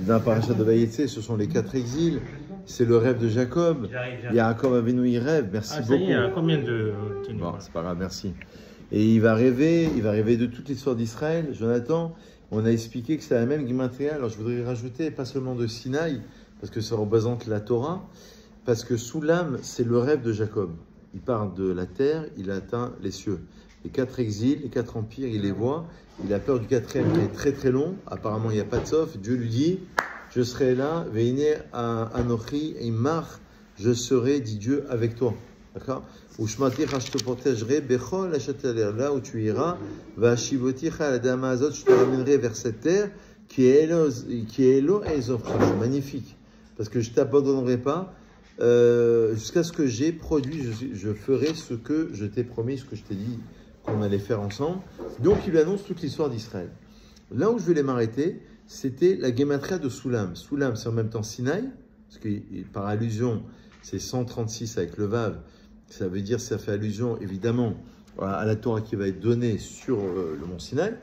dans la paracha de Vaïetse, ce sont les 4 exils. C'est le rêve de Jacob. Yaakov Avinu, il rêve. Merci beaucoup. Ça y est, combien de bon, c'est pas grave, merci. Et il va rêver de toute l'histoire d'Israël. Jonathan, on a expliqué que c'est la même Gematria. Alors je voudrais rajouter, pas seulement de Sinaï, parce que ça représente la Torah, parce que Soulam, c'est le rêve de Jacob. Il part de la terre, il atteint les cieux. Les 4 exils, les 4 empires, il les voit. Il a peur du 4e qui est très très long. Apparemment, il n'y a pas de sauf. Dieu lui dit, je serai là, Veine Anochi Imar, je serai, dit Dieu, avec toi. D'accord? Ou je te protégerai, Bechol là où tu iras, va Shivoticha la Dama Azot, je te ramènerai vers cette terre qui est Elo et Ezofra. Magnifique. Parce que je ne t'abandonnerai pas jusqu'à ce que j'ai produit, je ferai ce que je t'ai promis, ce que je t'ai dit qu'on allait faire ensemble. Donc il lui annonce toute l'histoire d'Israël. Là où je voulais m'arrêter, c'était la Gematria de Soulam. Soulam, c'est en même temps Sinaï, parce que par allusion, c'est 136 avec le Vav. Ça veut dire, ça fait allusion évidemment à la Torah qui va être donnée sur le mont Sinaï.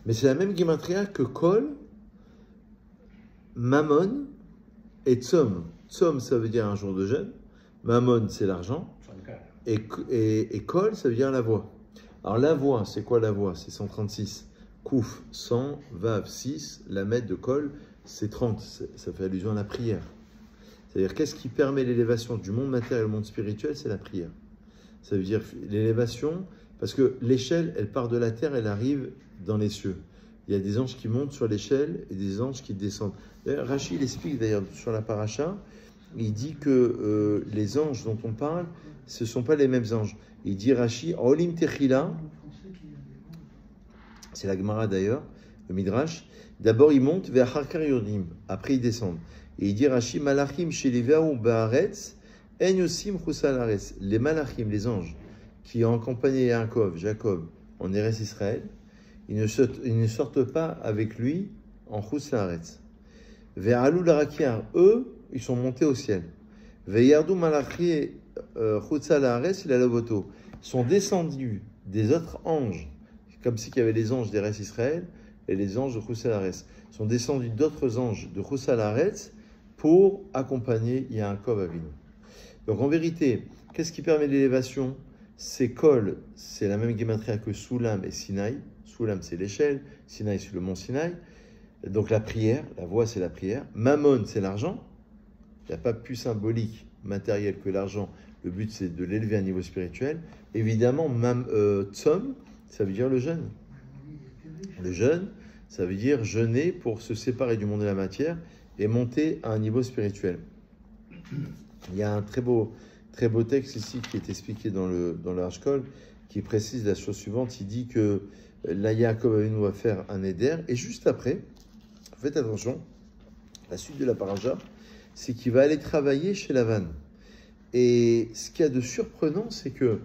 Mais c'est la même Gematria que Kol, Mammon et Tzom. Tzom, ça veut dire un jour de jeûne. Mammon, c'est l'argent. Et Kol, ça veut dire la voix. Alors la voix, c'est quoi la voix? C'est 136. Kouf, 100, Vav, 6. La mètre de Kol, c'est 30. Ça fait allusion à la prière. C'est-à-dire, qu'est-ce qui permet l'élévation du monde matériel au monde spirituel? C'est la prière. Ça veut dire l'élévation, parce que l'échelle, elle part de la terre, elle arrive dans les cieux. Il y a des anges qui montent sur l'échelle et des anges qui descendent. Rachid il explique d'ailleurs sur la paracha, il dit que les anges dont on parle, ce ne sont pas les mêmes anges. Il dit Rachid, Olim Techila, c'est la Gemara d'ailleurs, le Midrash, d'abord ils montent vers Harkar Yodim, après ils descendent. Et il dit Rachid, Malachim Shelivaou Baaretz, En Yosim Chusalaretz, les Malachim, les anges, qui ont accompagné Jacob en Eretz Israël, ils ne sortent pas avec lui en Chusalaretz. Ve'alou l'arakiar, eux, ils sont montés au ciel. Ve'yardou malachi Chusalaretz, il a l'avoto. Ils sont descendus des autres anges, comme s'il y avait les anges d'Eretz Israël et les anges de Chusalaretz. Ils sont descendus d'autres anges de Chusalaretz pour accompagner Yaakov Avinu. Donc en vérité, qu'est-ce qui permet l'élévation? C'est Kol, c'est la même Gematria que Soulam et Sinaï. Soulam, c'est l'échelle. Sinaï, c'est le mont Sinaï. Donc la prière, la voix, c'est la prière. Mammon, c'est l'argent. Il n'y a pas plus symbolique, matériel que l'argent. Le but, c'est de l'élever à un niveau spirituel. Évidemment, Tzom, ça veut dire le jeûne. Le jeûne, ça veut dire jeûner pour se séparer du monde de la matière et monter à un niveau spirituel. Il y a un très beau texte ici qui est expliqué dans le Hashkol, qui précise la chose suivante. Il dit que là, Yaakov Avinu va faire un éder, et juste après, faites attention, la suite de la paracha, c'est qu'il va aller travailler chez Lavan. Et ce qu'il y a de surprenant, c'est que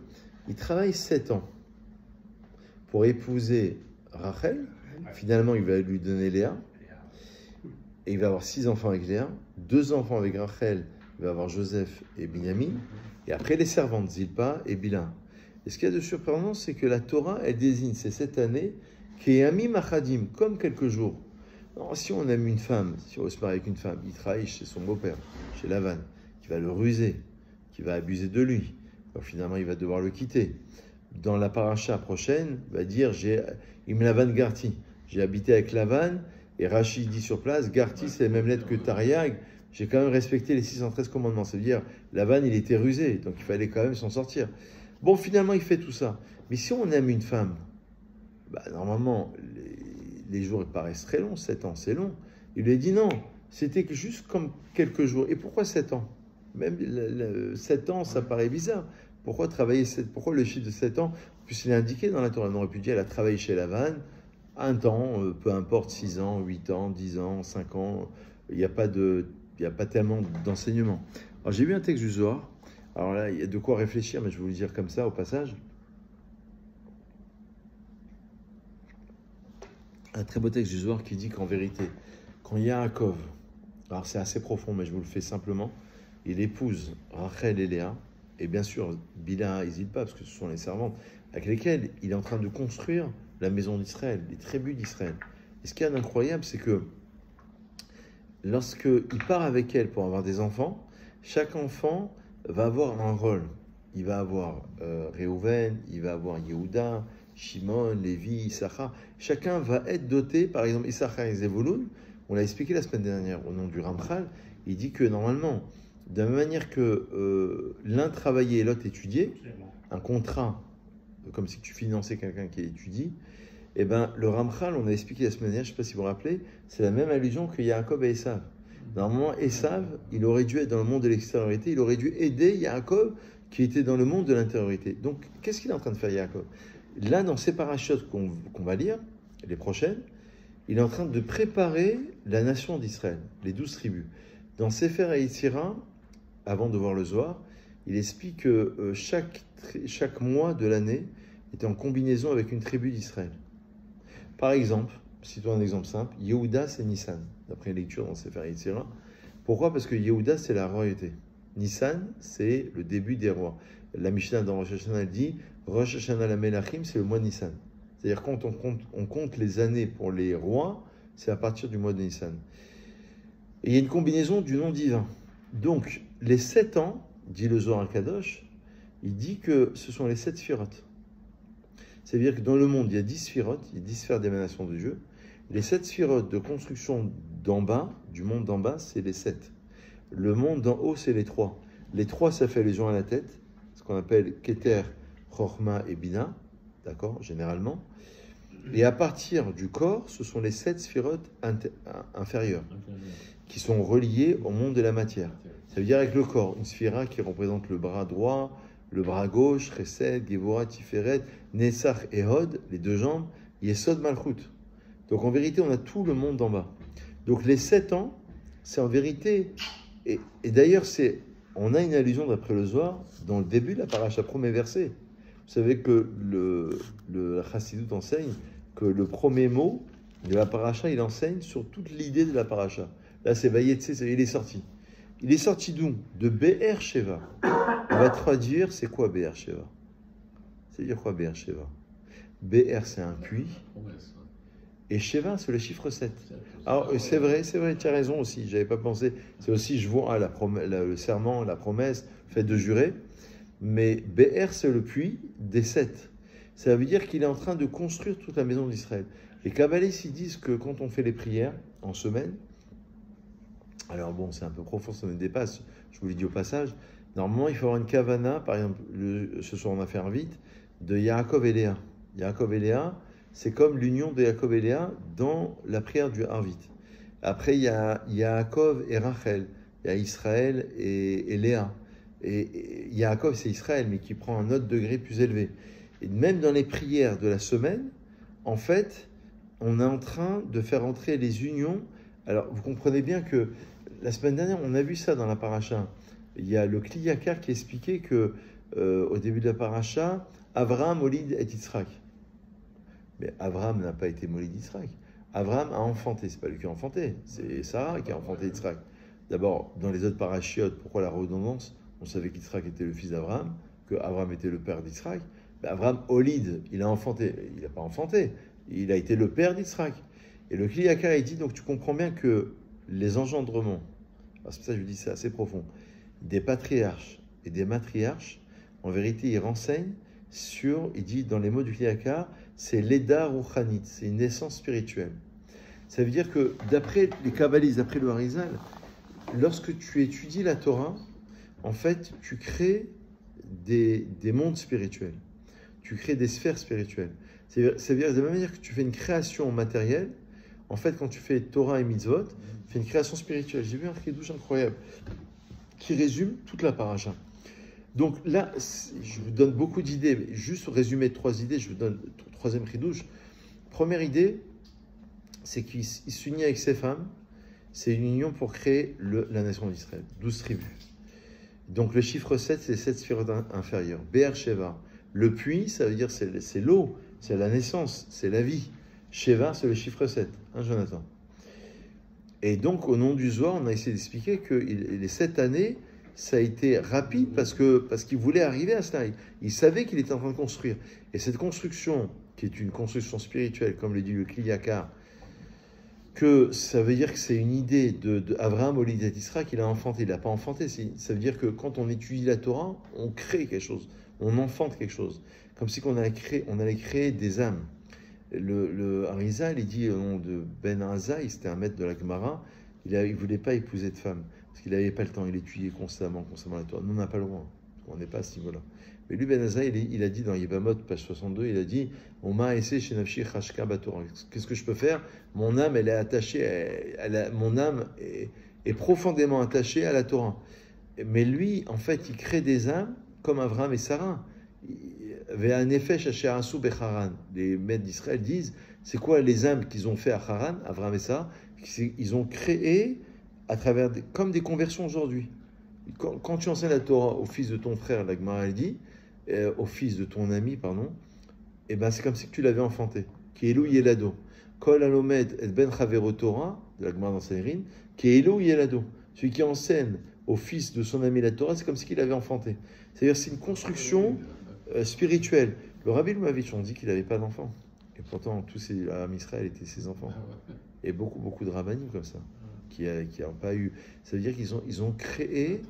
il travaille 7 ans pour épouser Rachel. Finalement, il va lui donner Léa. Et il va avoir 6 enfants avec Léa, 2 enfants avec Rachel. Il va avoir Joseph et Binyamin. Et après, les servantes, Zilpa et Bila. Et ce qu'il y a de surprenant, c'est que la Torah, elle désigne ces 7 années Ke'amim Achadim, comme quelques jours. Alors, si on aime une femme, si on veut se marier avec une femme, il travaille chez son beau-père, chez Lavan, qui va le ruser, qui va abuser de lui. Alors, finalement, il va devoir le quitter. Dans la paracha prochaine, il va dire Im Lavan Garti. J'ai habité avec Lavan, et Rachid dit sur place Garti, c'est les mêmes lettres que Tariag. J'ai quand même respecté les 613 commandements. Ça veut dire, Lavan, il était rusé, donc il fallait quand même s'en sortir. Bon, finalement, il fait tout ça. Mais si on aime une femme, normalement, les jours ils paraissent très longs, 7 ans, c'est long. Il lui a dit non, c'était juste comme quelques jours. Et pourquoi 7 ans? Même 7 ans, ça paraît bizarre. Pourquoi pourquoi le chiffre de 7 ans? Puisqu'il est indiqué dans la Torah. On aurait pu dire, elle a travaillé chez Lavan, un temps, peu importe, 6 ans, 8 ans, 10 ans, 5 ans, il n'y a pas tellement d'enseignement. Alors j'ai vu un texte du Zohar. Alors là, il y a de quoi réfléchir, mais je vais vous le dire comme ça au passage. Un très beau texte du Zohar qui dit qu'en vérité, quand Yaakov, alors c'est assez profond, mais je vous le fais simplement, il épouse Rachel et Léa, et bien sûr Bila et Zilpa, parce que ce sont les servantes, avec lesquelles il est en train de construire la maison d'Israël, les tribus d'Israël. Et ce qui est incroyable, c'est que lorsqu'il part avec elle pour avoir des enfants, chaque enfant va avoir un rôle. Il va avoir Réhouven, il va avoir Yehuda, Shimon, Lévi, Issachar. Chacun va être doté, par exemple, Issachar et Zevulun. On l'a expliqué la semaine dernière au nom du Ramchal. Il dit que normalement, de la même manière que l'un travaillait et l'autre étudiait, un contrat, comme si tu finançais quelqu'un qui étudie, et ben le Ramchal, on a expliqué la semaine dernière, je ne sais pas si vous vous rappelez, c'est la même allusion que Yaakov et Esav. Normalement, Esav, il aurait dû être dans le monde de l'extériorité, il aurait dû aider Yaakov qui était dans le monde de l'intériorité. Donc, qu'est-ce qu'il est en train de faire, Yaakov? Là, dans ces parachutes qu'on va lire, les prochaines, il est en train de préparer la nation d'Israël, les 12 tribus. Dans Sefer Haïtira, avant de voir le Zohar, il explique que chaque mois de l'année était en combinaison avec une tribu d'Israël. Par exemple, citons un exemple simple, Yehuda c'est Nissan, d'après une lecture dans Sefer Haïtira. Pourquoi? Parce que Yehuda c'est la royauté. Nissan c'est le début des rois. La Mishnah dans Rosh Hashanah elle dit Rosh Hashanah la Melachim c'est le mois de Nissan. C'est-à-dire quand on compte les années pour les rois, c'est à partir du mois de Nissan. Et il y a une combinaison du nom divin. Donc, les 7 ans, dit le Zohar Kadosh, il dit que ce sont les 7 sphirotes. C'est-à-dire que dans le monde, il y a 10 sphirotes, il y a 10 sphères d'émanation de Dieu. Les 7 sphirotes de construction d'en bas, du monde d'en bas, c'est les 7. Le monde d'en haut, c'est les 3. Les 3, ça fait allusion à la tête, ce qu'on appelle Keter, Chorma et Bina, d'accord, généralement. Et à partir du corps, ce sont les 7 sphirotes inférieures, qui sont reliées au monde de la matière. Ça veut dire avec le corps, une sphira qui représente le bras droit, le bras gauche, Chesed, Gevora, Tiferet, Nessach et Hod, les 2 jambes, Yesod, Malchut. Donc en vérité, on a tout le monde d'en bas. Donc les 7 ans, c'est en vérité, et d'ailleurs, on a une allusion d'après le Zohar, dans le début de la paracha, premier verset. Vous savez que le Chassidut enseigne que le premier mot de la paracha, il enseigne sur toute l'idée de la paracha. Là, c'est Vayetse, il est sorti. Il est sorti d'où? De Be'er Sheva. On va traduire, c'est quoi Be'er Sheva? C'est-à-dire quoi Be'er Sheva? Be'er, c'est un puits. Et Sheva, c'est le chiffre 7. Alors, c'est vrai, tu as raison aussi, j'avais pas pensé. C'est aussi, je vois le serment, la promesse, le fait de jurer. Mais Be'er, c'est le puits des 7. Ça veut dire qu'il est en train de construire toute la maison d'Israël. Les kabbalistes, ils disent que quand on fait les prières en semaine, alors bon, c'est un peu profond, ça me dépasse, je vous le dis au passage, normalement, il faut avoir une kavana, par exemple, ce soir on va faire vite, de Yaakov et Léa. Yaakov et Léa, c'est comme l'union de Yaakov et Léa dans la prière du Harvit. Après, il y a Yaakov et Rachel, il y a Israël et Léa. Et Yaakov, c'est Israël, mais qui prend un autre degré plus élevé. Et même dans les prières de la semaine, en fait, on est en train de faire entrer les unions. Alors, vous comprenez bien que la semaine dernière, on a vu ça dans la paracha. Il y a le Kli Yakar qui expliquait que au début de la paracha, Avraham, Molid et Yitzhak. Mais Avraham n'a pas été Molid Yitzhak. Avraham a enfanté, c'est pas lui qui a enfanté, c'est Sarah qui a enfanté Yitzhak. D'abord, dans les autres parachiotes, pourquoi la redondance? On savait qu'Yitzhak était le fils d'Avraham, que Avraham était le père d'Yitzhak. Mais Avraham, Olid, il a enfanté. Il n'a pas enfanté, il a été le père d'Yitzhak. Et le Kli Yakar, il dit, donc tu comprends bien que les engendrements, parce que ça je dis c'est assez profond, des patriarches et des matriarches, en vérité, ils renseignent sur, il dit dans les mots du Kli Yakar, c'est l'Eda Rouchanit, c'est une naissance spirituelle. Ça veut dire que d'après les kabbalistes, d'après le Harizal, lorsque tu étudies la Torah, en fait, tu crées des mondes spirituels. Tu crées des sphères spirituelles. C'est-à-dire, de la même manière que tu fais une création matérielle, en fait, quand tu fais Torah et Mitzvot, tu fais une création spirituelle. J'ai vu un chidouche incroyable qui résume toute la paracha. Donc là, je vous donne beaucoup d'idées, mais juste résumer 3 idées, je vous donne le 3e chidouche. Première idée, c'est qu'il s'unit avec ses femmes. C'est une union pour créer la nation d'Israël, 12 tribus. Donc le chiffre 7, c'est 7 sphirotes inférieures. Be'er Sheva. Le puits, ça veut dire c'est l'eau, c'est la naissance, c'est la vie. Sheva, c'est le chiffre 7, hein, Jonathan. Et donc, au nom du Zohar, on a essayé d'expliquer que les 7 années, ça a été rapide parce qu'il voulait arriver à cela. Il savait qu'il était en train de construire. Et cette construction, qui est une construction spirituelle, comme le dit le Kli Yakar, que ça veut dire que c'est une idée de Abraham Olidet Isra qu'il a enfanté. Il n'a pas enfanté. Ça veut dire que quand on étudie la Torah, on crée quelque chose, on enfante quelque chose. Comme si on allait créer des âmes. Le Harizal, il dit au nom de Ben Azaï, c'était un maître de la Gemara, il ne voulait pas épouser de femme, parce qu'il n'avait pas le temps, il étudiait constamment la Torah. Nous, on n'a pas le droit, on n'est pas à ce niveau-là. Mais lui, Ben Azaï, il a dit dans Yibamot, page 62, il a dit On m'a essayé chez Nafshi Chashka Batorah. Qu'est-ce que je peux faire? Mon âme, elle est attachée, mon âme est profondément attachée à la Torah. Mais lui, en fait, il crée des âmes comme Abraham et Sarah. Un effet les maîtres d'Israël disent c'est quoi les âmes qu'ils ont fait à Haran, Abraham et Sarah? Ils ont créé à travers comme des conversions aujourd'hui. Quand tu enseignes la Torah au fils de ton frère, la Gemara dit, au fils de ton ami, pardon, et ben c'est comme si tu l'avais enfanté. Qui Elou Yelado. Kol alomed et ben chavero Torah, de la Gemara dans Sanhedrin, qui Elou Yelado. Celui qui enseigne au fils de son ami la Torah, c'est comme si il l'avait enfanté. C'est-à-dire c'est une construction spirituelle. Le Rabbi Lubavitch, on dit qu'il n'avait pas d'enfants. Et pourtant, tous ces Israël étaient ses enfants. Et beaucoup de rabbinim comme ça, qui n'ont pas eu. Ça veut dire qu'ils ont créé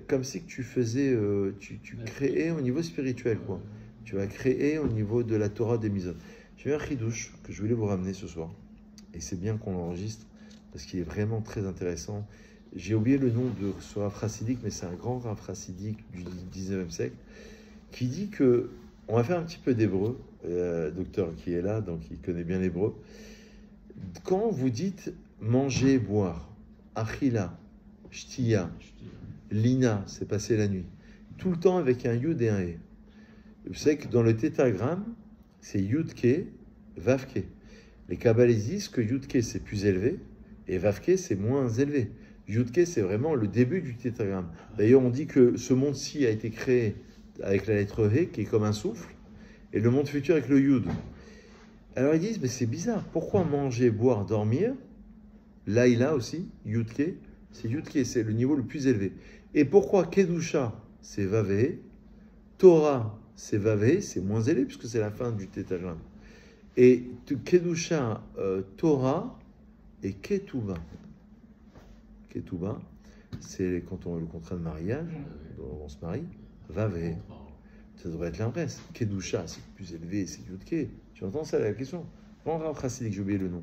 comme si que tu faisais, tu créais au niveau spirituel, quoi. Tu as créé au niveau de la Torah des Mizot. J'ai eu un chidouche que je voulais vous ramener ce soir. Et c'est bien qu'on l'enregistre, parce qu'il est vraiment très intéressant. J'ai oublié le nom de ce Rav chassidique, mais c'est un grand Rav chassidique du 19e siècle, qui dit que, on va faire un petit peu d'hébreu, docteur qui est là, donc il connaît bien l'hébreu. Quand vous dites manger, boire, achila, shtiya, lina, c'est passer la nuit, tout le temps avec un yud et un e. Vous savez que dans le tétragramme, c'est yudke, vavke. Les kabbalistes disent que yudke c'est plus élevé et vavke c'est moins élevé. Yudke c'est vraiment le début du tétragramme. D'ailleurs, on dit que ce monde-ci a été créé avec la lettre He, qui est comme un souffle, et le monde futur avec le Yud. Alors ils disent, mais c'est bizarre, pourquoi manger, boire, dormir, Laïla aussi, Yudke, c'est Yudke, c'est le niveau le plus élevé. Et pourquoi Kedusha, c'est Vavé, Torah, c'est Vavé, c'est moins élevé, puisque c'est la fin du tétragramme. Et Kedusha, Torah et Ketouba. Ketouba, c'est quand on a le contrat de mariage, on se marie, Vavé. Ça devrait être l'inverse. Kedusha, c'est plus élevé, c'est Yudke. Tu entends ça, la question? Grand Rav chassidique, j'ai oublié le nom.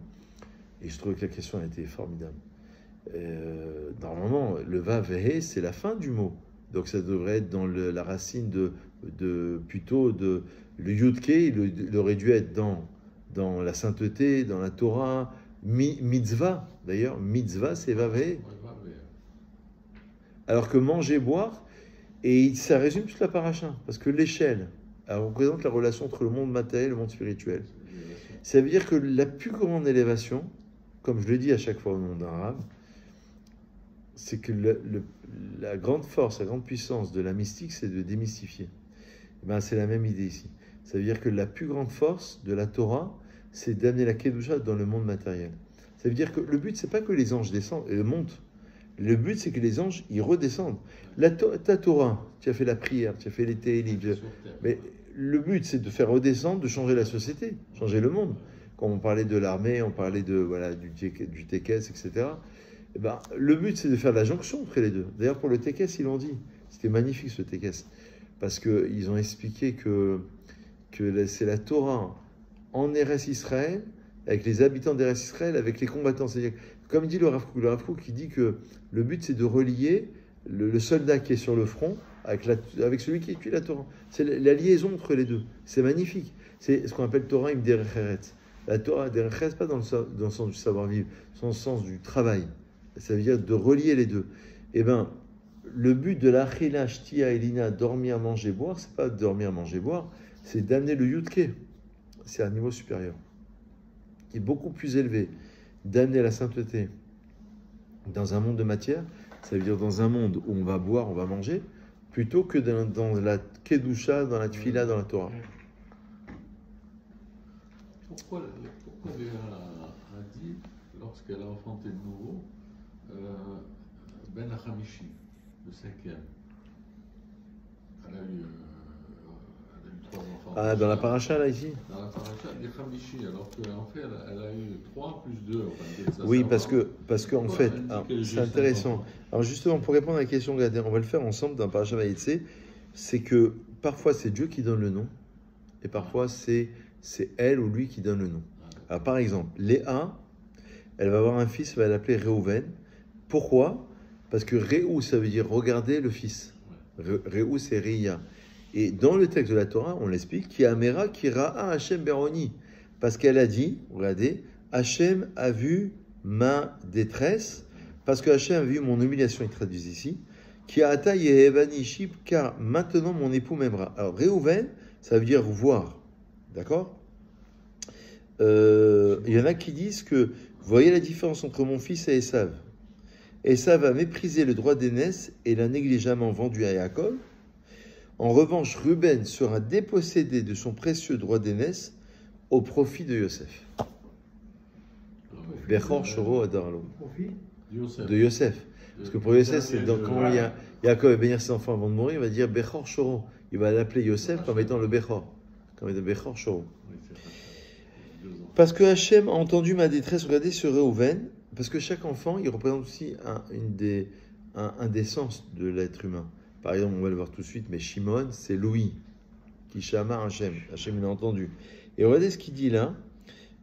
Et je trouvais que la question était formidable. Normalement, le Vavé, c'est la fin du mot. Donc ça devrait être dans la racine plutôt de le Yudke, il aurait dû être dans la sainteté, dans la Torah, mitzvah. D'ailleurs, mitzvah, c'est Vavé. Alors que manger, boire, et ça résume toute la paracha, parce que l'échelle, elle représente la relation entre le monde matériel et le monde spirituel. Ça veut dire que la plus grande élévation, comme je le dis à chaque fois au nom d'un rave, c'est que la grande force, la grande puissance de la mystique, c'est de démystifier. Et ben, c'est la même idée ici. Ça veut dire que la plus grande force de la Torah, c'est d'amener la Kedusha dans le monde matériel. Ça veut dire que le but, c'est pas que les anges descendent et montent. Le but, c'est que les anges, ils redescendent. Ta Torah, tu as fait la prière, tu as fait les télim, mais le but, c'est de faire redescendre, de changer la société, changer le monde. Quand on parlait de l'armée, on parlait du Tekes, etc. Et ben, le but, c'est de faire la jonction entre les deux. D'ailleurs, pour le Tekes, ils l'ont dit. C'était magnifique, ce Tekes. Parce qu'ils ont expliqué que c'est la Torah en Eretz Israël, avec les habitants d'Eretz Israël, avec les combattants. C'est-à-dire, comme dit le Rav Kook, qui dit que le but, c'est de relier le soldat qui est sur le front avec celui qui étudie la Torah. C'est la liaison entre les deux. C'est magnifique. C'est ce qu'on appelle Torah im derech eretz. La Torah derech eretz, pas dans le sens du savoir-vivre, dans le sens du travail. Ça veut dire de relier les deux. Eh bien, le but de l'achila, shtia, elina, dormir, manger, boire, c'est pas dormir, manger, boire, c'est d'amener le yudke. C'est un niveau supérieur, qui est beaucoup plus élevé, d'amener la sainteté dans un monde de matière, ça veut dire dans un monde où on va boire, on va manger, plutôt que dans la kedusha, dans la tfila, dans la Torah. Pourquoi Léa a dit, lorsqu'elle a enfanté de nouveau, Ben Hamishi, le cinquième, elle a eu 3 enfants. enfants. Ah, dans la paracha, là, ici? Dans la paracha, des Khamishi, alors qu'en fait, elle a eu 3 plus 2. Enfin, Oui, parce que en fait, alors, indiquer c'est juste intéressant. enfants. Alors justement, pour répondre à la question, regardez, on va le faire ensemble dans Parashat Vaïtse, c'est que parfois c'est Dieu qui donne le nom, et parfois c'est elle ou lui qui donne le nom. Alors par exemple, Léa, elle va avoir un fils, elle va l'appeler Réhouven. Pourquoi? Parce que Réhou, ça veut dire regarder le fils. Réhou, c'est Réia. Et dans le texte de la Torah, on l'explique, qui Amera, qui Ra'a Hachem Beroni. Parce qu'elle a dit, regardez, Hachem a vu ma détresse, parce que Hachem a vu mon humiliation, il traduit ici, qui a ata Yehevani Shib, car maintenant mon époux m'aimera. Alors Réhouven, ça veut dire voir. D'accord? Il y en a qui disent que, vous voyez la différence entre mon fils et Esav. Esav a méprisé le droit d'aînesse et l'a négligemment vendu à Jacob. En revanche, Ruben sera dépossédé de son précieux droit d'aînesse au profit de Yosef. Bechor Shoro Adarlo. De Yosef. Parce que pour Yosef, c'est donc quand Jacob va bénir ses enfants avant de mourir, il va dire Bechor Shoro. Il va l'appeler Yosef comme étant le Bechor. Comme étant Bechor Shoro. Parce que Hachem a entendu ma détresse, regardez sur Réhouven, parce que chaque enfant, il représente aussi un des sens de l'être humain. Par exemple, on va le voir tout de suite, mais Shimon, c'est Louis, qui chama Hachem. Hachem l'a entendu. Et regardez ce qu'il dit là.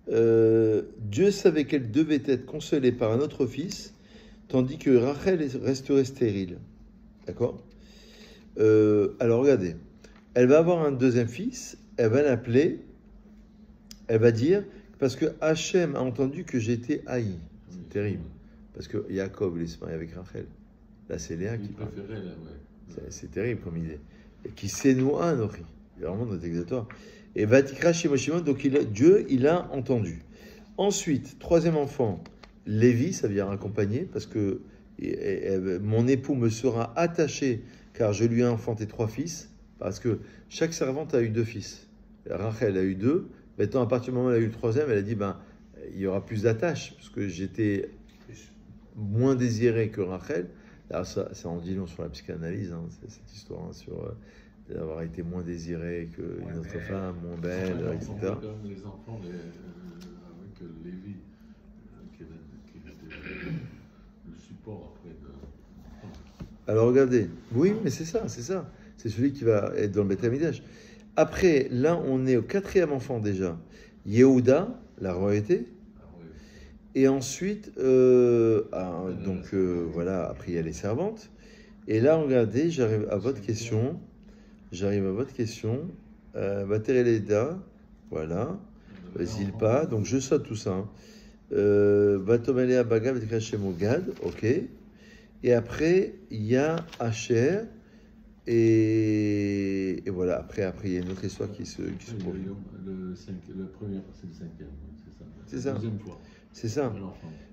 Dieu savait qu'elle devait être consolée par un autre fils, tandis que Rachel resterait stérile. D'accord? Alors regardez. Elle va avoir un deuxième fils, elle va l'appeler, elle va dire, parce que Hachem a entendu que j'étais haï. C'est terrible. Parce que Jacob, il se marie avec Rachel. Là, c'est Léa qui parle. C'est terrible comme idée. Et qui s'énoua Nori. Il y a vraiment notre exutoire. Et Vatikra Shimoshimon, donc Dieu, il a entendu. Ensuite, troisième enfant, Lévi, ça veut dire accompagné, parce que mon époux me sera attaché, car je lui ai enfanté 3 fils, parce que chaque servante a eu 2 fils. Rachel a eu 2. Maintenant, à partir du moment où elle a eu le 3e, elle a dit, il y aura plus d'attache, parce que j'étais moins désiré que Rachel. Alors ça en dit long sur la psychanalyse, hein, cette histoire, hein, sur d'avoir été moins désiré qu'une autre femme, moins belle, etc. On voit quand même les enfants avec Lévi, qui était le support après de... Alors regardez, oui, mais c'est ça. C'est celui qui va être dans le Beth Amikdash. Après, là, on est au 4e enfant déjà. Yehuda, la royauté. Et ensuite, voilà, après il y a les servantes. Et là, regardez, j'arrive à votre question. Vatereleda, voilà. Zilpa, donc je saute tout ça. Vatomelea Baga, Vatekrashemogad, ok. Et après, il y a Asher. Et voilà, après, il y a une autre histoire qui se produit. Le premier, c'est le 5e, c'est ça. C'est ça. La deuxième fois. C'est ça.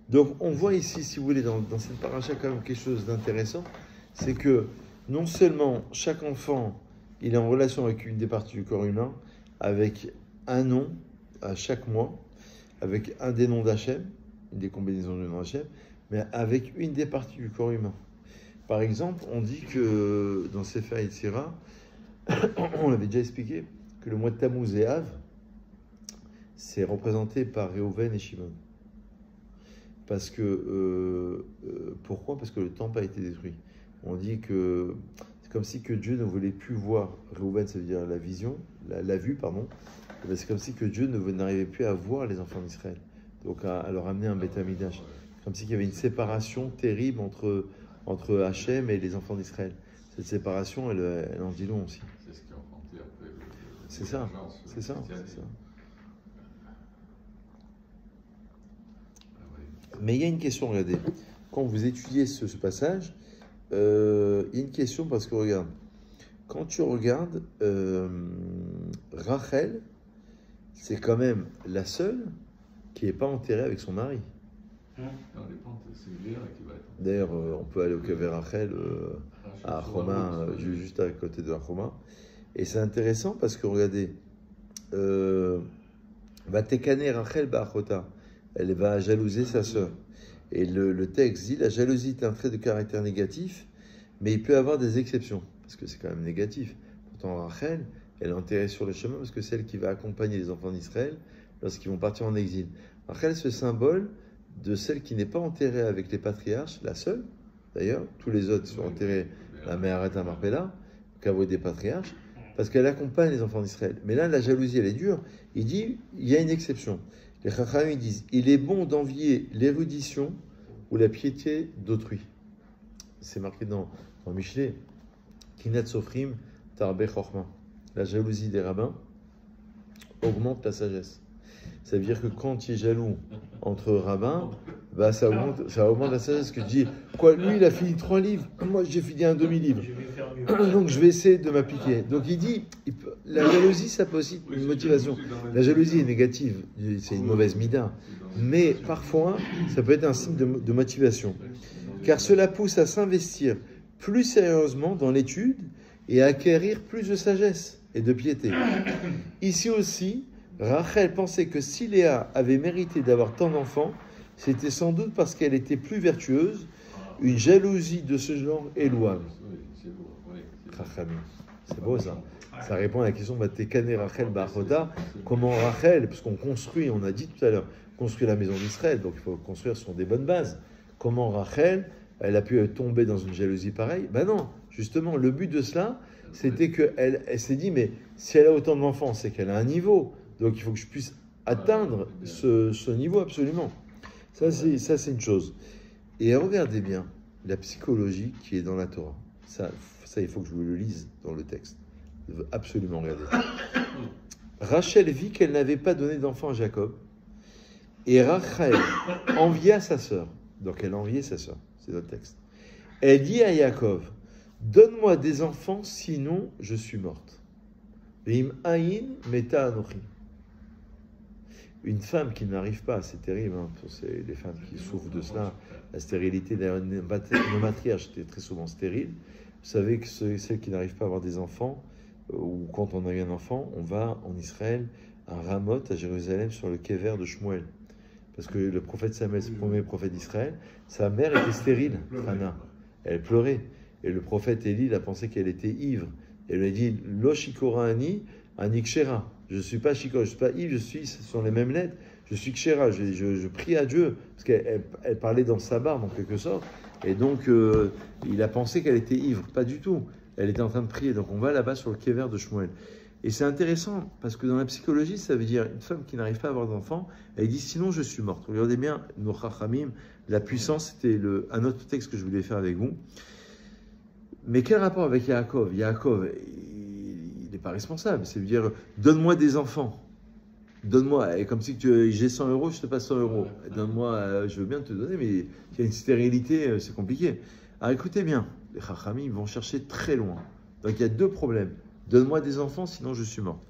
Donc, on voit ici, si vous voulez, dans cette paracha, quand même quelque chose d'intéressant. C'est que non seulement chaque enfant, il est en relation avec une des parties du corps humain, avec un nom à chaque mois, avec un des noms d'Hachem, une des combinaisons de noms d'Hachem, mais avec une des parties du corps humain. Par exemple, on dit que dans Sefer Yetzira, on l'avait déjà expliqué, que le mois de Tammuz et Av, c'est représenté par Réhouven et Shimon. Parce que, pourquoi? Parce que le temple a été détruit. On dit que c'est comme si que Dieu ne voulait plus voir. Réhouven, ça veut dire la vision, la vue, pardon. C'est comme si que Dieu n'arrivait plus à voir les enfants d'Israël. Donc à leur amener un Beth Amikdash. Comme si qu'il y avait une séparation terrible entre Hachem et les enfants d'Israël. Cette séparation, elle en dit long aussi. C'est ce qui a rencontré après c'est ça. Mais il y a une question, regardez. Quand vous étudiez ce passage, il y a une question parce que, regarde, quand tu regardes Rachel, c'est quand même la seule qui n'est pas enterrée avec son mari. D'ailleurs, on peut aller au Kever Rachel à Choma, juste à côté de Choma. Et c'est intéressant parce que, regardez, va tekane Rachel ba'achota. Elle va jalouser sa sœur. Et le texte dit, la jalousie est un trait de caractère négatif, mais il peut avoir des exceptions, parce que c'est quand même négatif. Pourtant, Rachel, elle est enterrée sur le chemin parce que c'est elle qui va accompagner les enfants d'Israël lorsqu'ils vont partir en exil. Rachel, ce symbole de celle qui n'est pas enterrée avec les patriarches, la seule, d'ailleurs, tous les autres sont enterrés à la Meharat Marpella, caveau des patriarches, parce qu'elle accompagne les enfants d'Israël. Mais là, la jalousie, elle est dure. Il dit, il y a une exception. Les Chachamim disent, il est bon d'envier l'érudition ou la piété d'autrui. C'est marqué dans Michelet, Kinat Sofrim Tarbe Chorma. La jalousie des rabbins augmente la sagesse. Ça veut dire que quand tu es jaloux entre rabbins, bah ça augmente la sagesse. Que tu dis, quoi, lui il a fini 3 livres, moi j'ai fini un demi-livre. Donc je vais essayer de m'appliquer. Donc il dit, la jalousie ça peut aussi une motivation. La jalousie est négative, c'est une mauvaise mida. Mais parfois, ça peut être un signe de motivation. Car cela pousse à s'investir plus sérieusement dans l'étude et à acquérir plus de sagesse et de piété. Ici aussi, Rachel pensait que si Léa avait mérité d'avoir tant d'enfants, c'était sans doute parce qu'elle était plus vertueuse. Une jalousie de ce genre est louable. C'est beau ça. Ça répond à la question de Tekane Rachel Bachoda. Comment Rachel, parce qu'on construit, on a dit tout à l'heure, construit la maison d'Israël, donc il faut construire sur des bonnes bases. Comment Rachel, elle a pu tomber dans une jalousie pareille? Ben non, justement, le but de cela, c'était qu'elle s'est dit, mais si elle a autant d'enfants, c'est qu'elle a un niveau. Donc il faut que je puisse atteindre ce niveau absolument. Ça, c'est une chose. Et regardez bien la psychologie qui est dans la Torah. Ça, il faut que je vous le lise dans le texte. Je veux absolument regarder. Rachel vit qu'elle n'avait pas donné d'enfant à Jacob. Et Rachel envia sa sœur. Donc elle enviait sa sœur. C'est dans le texte. Elle dit à Jacob, donne-moi des enfants, sinon je suis morte. Vim aïn meta anochi. Une femme qui n'arrive pas, c'est terrible, hein, pour les femmes qui souffrent de cela, la stérilité, d'ailleurs, nos matriarches étaient très souvent stériles. Vous savez que celles qui n'arrivent pas à avoir des enfants, ou quand on a eu un enfant, on va en Israël, à Ramoth, à Jérusalem, sur le kéver de Shmuel. Parce que le prophète Samuel, c'est le premier prophète d'Israël, sa mère était stérile, Hana. Elle pleurait. Et le prophète Élie a pensé qu'elle était ivre. Et elle lui a dit, Lo shikora ani, ani kshera. Je ne suis pas shikor, je ne suis pas ivre, ce sont les mêmes lettres. Je suis kshera, je prie à Dieu. Parce qu'elle parlait dans sa barbe, en quelque sorte. Et donc, il a pensé qu'elle était ivre. Pas du tout. Elle était en train de prier. Donc, on va là-bas sur le kéver de Shmuel. Et c'est intéressant, parce que dans la psychologie, ça veut dire une femme qui n'arrive pas à avoir d'enfant, elle dit sinon je suis morte. Regardez bien, nos chachamim, la puissance, c'était un autre texte que je voulais faire avec vous. Mais quel rapport avec Yaakov? Yaakov, il n'est pas responsable. C'est dire donne-moi des enfants. Donne-moi, et comme si j'ai 100 euros, je te passe 100 euros. Donne-moi, je veux bien te donner, mais il y a une stérilité, c'est compliqué. Alors écoutez bien, les chachamim vont chercher très loin. Donc il y a 2 problèmes. Donne-moi des enfants, sinon je suis morte.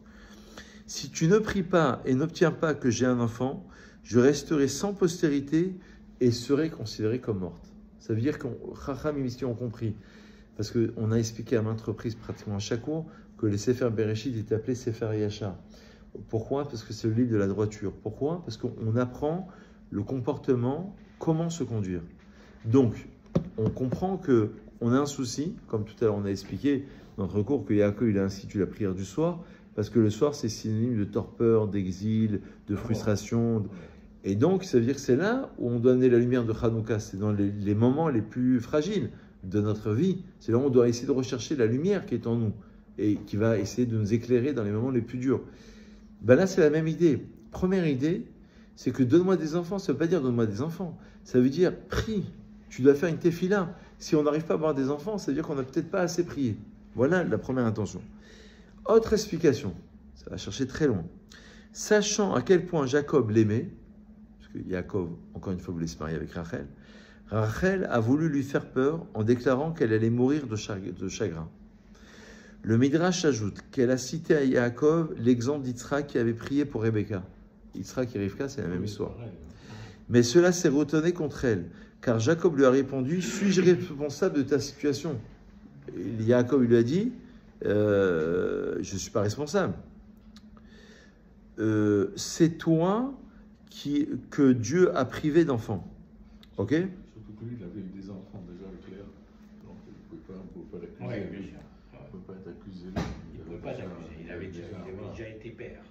Si tu ne pries pas et n'obtiens pas que j'ai un enfant, je resterai sans postérité et serai considérée comme morte. Ça veut dire que Chacham et ont compris, parce qu'on a expliqué à maintes reprises, pratiquement à chaque cours, que les Sefer Bereshit étaient appelés Sefer Yachar. Pourquoi? Parce que c'est le livre de la droiture. Pourquoi? Parce qu'on apprend le comportement, comment se conduire. Donc, on comprend qu'on a un souci, comme tout à l'heure on a expliqué dans notre cours, que Yaakov il a institué la prière du soir, parce que le soir c'est synonyme de torpeur, d'exil, de frustration. Et donc ça veut dire que c'est là où on doit amener la lumière de Hanouka, c'est dans les moments les plus fragiles de notre vie. C'est là où on doit essayer de rechercher la lumière qui est en nous et qui va essayer de nous éclairer dans les moments les plus durs. Ben là c'est la même idée. Première idée, c'est que donne-moi des enfants, ça ne veut pas dire donne-moi des enfants, ça veut dire prie. Tu dois faire une tefila. Si on n'arrive pas à avoir des enfants, ça veut dire qu'on n'a peut-être pas assez prié. Voilà la première intention. Autre explication, ça va chercher très loin. Sachant à quel point Jacob l'aimait, parce que Jacob, encore une fois, voulait se marier avec Rachel, Rachel a voulu lui faire peur en déclarant qu'elle allait mourir de chagrin. Le Midrash ajoute qu'elle a cité à Jacob l'exemple d'Yitzhak qui avait prié pour Rebecca. Yitzhak et Rivka, c'est la même histoire. Mais cela s'est retourné contre elle, car Jacob lui a répondu, suis-je responsable de ta situation? Et Jacob lui a dit, je ne suis pas responsable. C'est toi que Dieu a privé d'enfants. Ok? Surtout que lui, il avait eu des enfants déjà avec Léa. Donc, on ne peut pas accuser. Oui, bien sûr. On ne peut pas être accusé. Il ne pouvait pas d'abuser. Il avait déjà été père.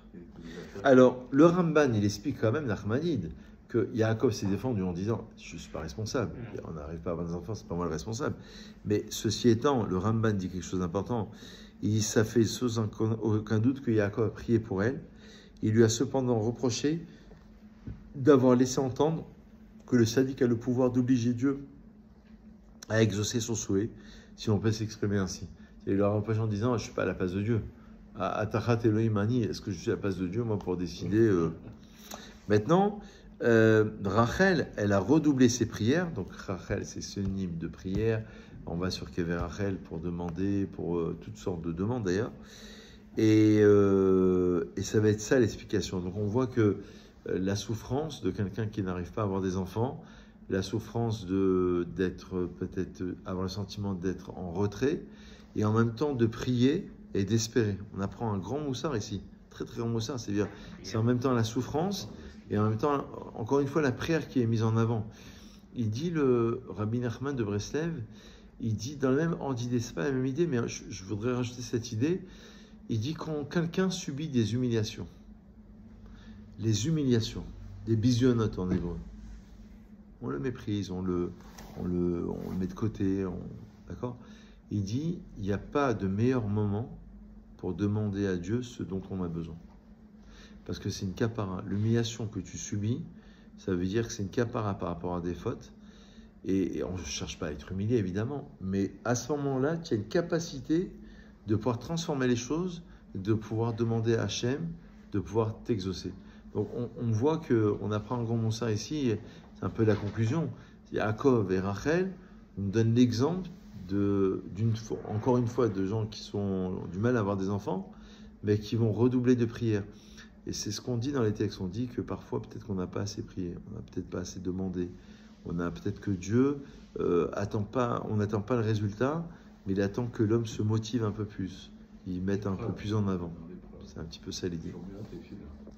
Alors, le Ramban, il explique quand même, Nachmanide, que Yaakov s'est défendu en disant « Je ne suis pas responsable, on n'arrive pas à avoir des enfants, c'est pas moi le responsable. » Mais ceci étant, le Ramban dit quelque chose d'important. Il dit « Ça fait sans aucun doute que Yaakov a prié pour elle. Il lui a cependant reproché d'avoir laissé entendre que le sadique a le pouvoir d'obliger Dieu à exaucer son souhait, si on peut s'exprimer ainsi. » Il lui a reproché en disant « Je ne suis pas à la place de Dieu. Atachat Elohim Ani, est-ce que je suis à la place de Dieu, moi, pour décider Maintenant, Rachel, elle a redoublé ses prières. Donc, Rachel, c'est synonyme de prière. On va sur Kever Rachel pour demander, pour toutes sortes de demandes d'ailleurs. Et ça va être ça l'explication. Donc, on voit que la souffrance de quelqu'un qui n'arrive pas à avoir des enfants, la souffrance d'être peut-être, avoir le sentiment d'être en retrait, et en même temps de prier et d'espérer. On apprend un grand moussard ici, très très grand moussard, c'est-à-dire c'est en même temps la souffrance et en même temps, encore une fois, la prière qui est mise en avant. Il dit, le Rabbi Nachman de Breslev, il dit dans le même, on dit c'est pas la même idée, mais je voudrais rajouter cette idée, il dit quand quelqu'un subit des humiliations, les humiliations, des bisionotes en hébreu, on le méprise, on le met de côté, d'accord. Il dit, il n'y a pas de meilleur moment pour demander à Dieu ce dont on a besoin. Parce que c'est une capara. L'humiliation que tu subis, ça veut dire que c'est une capara par rapport à des fautes. Et on ne cherche pas à être humilié, évidemment. Mais à ce moment-là, tu as une capacité de pouvoir transformer les choses, de pouvoir demander à Hachem, de pouvoir t'exaucer. Donc on voit qu'on apprend un grand moussard ici, c'est un peu la conclusion. Yaakov et Rachel nous donnent l'exemple encore une fois, de gens qui ont du mal à avoir des enfants, mais qui vont redoubler de prières. Et c'est ce qu'on dit dans les textes. On dit que parfois, peut-être qu'on n'a pas assez prié, on n'a peut-être pas assez demandé. On a peut-être que Dieu on n'attend pas le résultat, mais il attend que l'homme se motive un peu plus, il mette un peu plus en avant. C'est un petit peu ça l'idée.